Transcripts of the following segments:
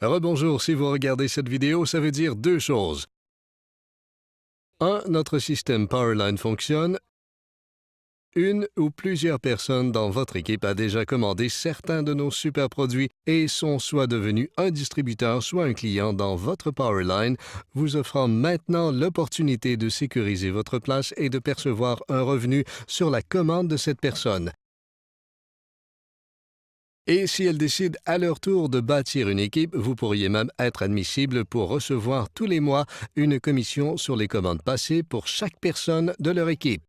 Rebonjour, si vous regardez cette vidéo, ça veut dire deux choses. Un, notre système Powerline fonctionne. Une ou plusieurs personnes dans votre équipe a déjà commandé certains de nos super produits et sont soit devenus un distributeur, soit un client dans votre Powerline, vous offrant maintenant l'opportunité de sécuriser votre place et de percevoir un revenu sur la commande de cette personne. Et si elles décident à leur tour de bâtir une équipe, vous pourriez même être admissible pour recevoir tous les mois une commission sur les commandes passées pour chaque personne de leur équipe.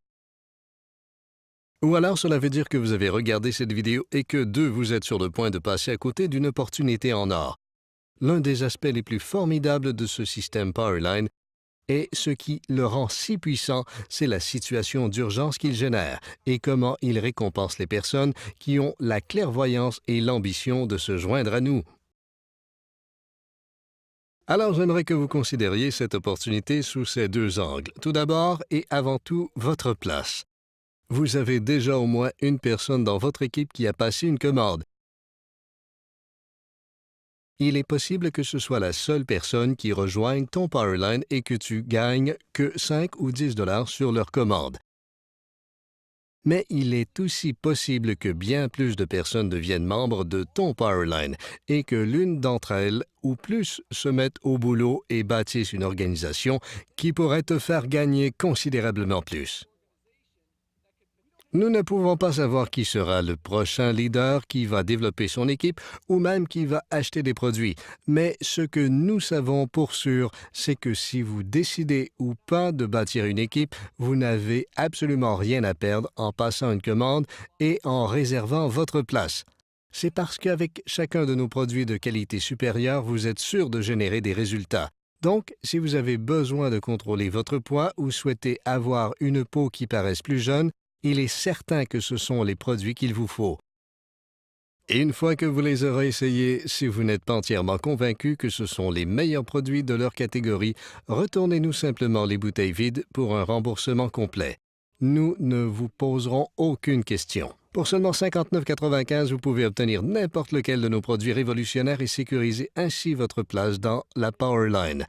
Ou alors cela veut dire que vous avez regardé cette vidéo et que vous êtes sur le point de passer à côté d'une opportunité en or. L'un des aspects les plus formidables de ce système Powerline et ce qui le rend si puissant, c'est la situation d'urgence qu'il génère et comment il récompense les personnes qui ont la clairvoyance et l'ambition de se joindre à nous. Alors j'aimerais que vous considériez cette opportunité sous ces deux angles. Tout d'abord et avant tout, votre place. Vous avez déjà au moins une personne dans votre équipe qui a passé une commande. Il est possible que ce soit la seule personne qui rejoigne ton Powerline et que tu gagnes que 5 ou 10 dollars sur leur commande. Mais il est aussi possible que bien plus de personnes deviennent membres de ton Powerline et que l'une d'entre elles ou plus se mettent au boulot et bâtissent une organisation qui pourrait te faire gagner considérablement plus. Nous ne pouvons pas savoir qui sera le prochain leader qui va développer son équipe ou même qui va acheter des produits, mais ce que nous savons pour sûr, c'est que si vous décidez ou pas de bâtir une équipe, vous n'avez absolument rien à perdre en passant une commande et en réservant votre place. C'est parce qu'avec chacun de nos produits de qualité supérieure, vous êtes sûr de générer des résultats. Donc, si vous avez besoin de contrôler votre poids ou souhaitez avoir une peau qui paraisse plus jeune, il est certain que ce sont les produits qu'il vous faut. Et une fois que vous les aurez essayés, si vous n'êtes pas entièrement convaincu que ce sont les meilleurs produits de leur catégorie, retournez-nous simplement les bouteilles vides pour un remboursement complet. Nous ne vous poserons aucune question. Pour seulement 59,95 $, vous pouvez obtenir n'importe lequel de nos produits révolutionnaires et sécuriser ainsi votre place dans la Powerline.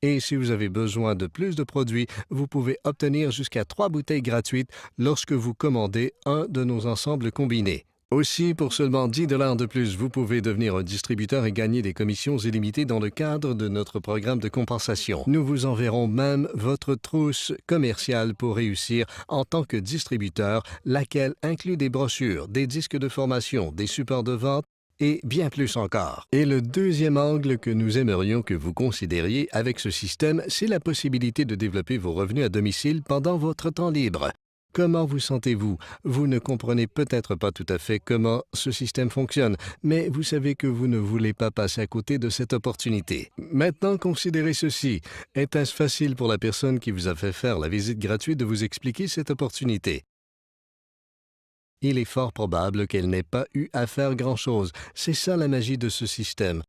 Et si vous avez besoin de plus de produits, vous pouvez obtenir jusqu'à 3 bouteilles gratuites lorsque vous commandez un de nos ensembles combinés. Aussi, pour seulement 10 dollars de plus, vous pouvez devenir un distributeur et gagner des commissions illimitées dans le cadre de notre programme de compensation. Nous vous enverrons même votre trousse commerciale pour réussir en tant que distributeur, laquelle inclut des brochures, des disques de formation, des supports de vente, et bien plus encore. Et le deuxième angle que nous aimerions que vous considériez avec ce système, c'est la possibilité de développer vos revenus à domicile pendant votre temps libre. Comment vous sentez-vous? Vous ne comprenez peut-être pas tout à fait comment ce système fonctionne, mais vous savez que vous ne voulez pas passer à côté de cette opportunité. Maintenant, considérez ceci. Était-ce facile pour la personne qui vous a fait faire la visite gratuite de vous expliquer cette opportunité? Il est fort probable qu'elle n'ait pas eu à faire grand-chose. C'est ça la magie de ce système.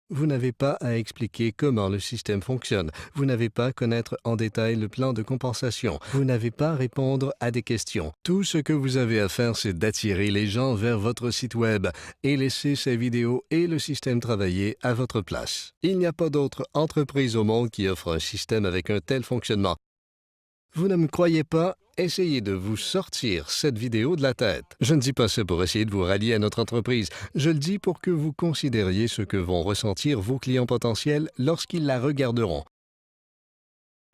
Vous n'avez pas à expliquer comment le système fonctionne. Vous n'avez pas à connaître en détail le plan de compensation. Vous n'avez pas à répondre à des questions. Tout ce que vous avez à faire, c'est d'attirer les gens vers votre site Web et laisser ces vidéos et le système travailler à votre place. Il n'y a pas d'autre entreprise au monde qui offre un système avec un tel fonctionnement. Vous ne me croyez pas? Essayez de vous sortir cette vidéo de la tête. Je ne dis pas ça pour essayer de vous rallier à notre entreprise. Je le dis pour que vous considériez ce que vont ressentir vos clients potentiels lorsqu'ils la regarderont.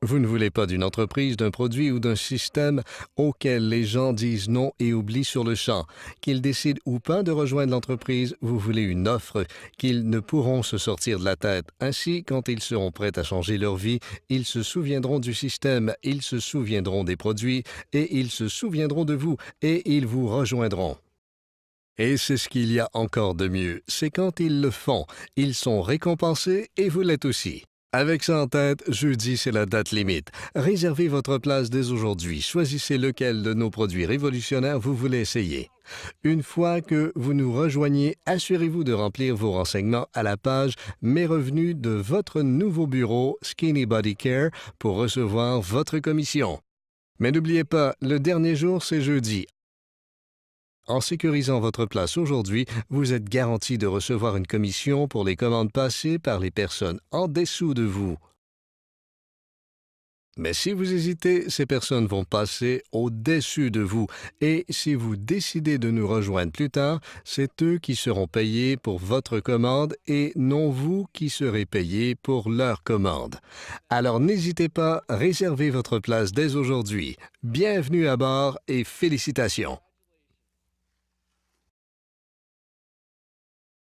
Vous ne voulez pas d'une entreprise, d'un produit ou d'un système auquel les gens disent non et oublient sur le champ. Qu'ils décident ou pas de rejoindre l'entreprise, vous voulez une offre qu'ils ne pourront se sortir de la tête. Ainsi, quand ils seront prêts à changer leur vie, ils se souviendront du système, ils se souviendront des produits et ils se souviendront de vous et ils vous rejoindront. Et c'est ce qu'il y a encore de mieux, c'est quand ils le font. Ils sont récompensés et vous l'êtes aussi. Avec ça en tête, jeudi, c'est la date limite. Réservez votre place dès aujourd'hui. Choisissez lequel de nos produits révolutionnaires vous voulez essayer. Une fois que vous nous rejoignez, assurez-vous de remplir vos renseignements à la page Mes revenus de votre nouveau bureau Skinny Body Care pour recevoir votre commission. Mais n'oubliez pas, le dernier jour, c'est jeudi. En sécurisant votre place aujourd'hui, vous êtes garanti de recevoir une commission pour les commandes passées par les personnes en dessous de vous. Mais si vous hésitez, ces personnes vont passer au-dessus de vous. Et si vous décidez de nous rejoindre plus tard, c'est eux qui seront payés pour votre commande et non vous qui serez payés pour leur commande. Alors n'hésitez pas, réservez votre place dès aujourd'hui. Bienvenue à bord et félicitations.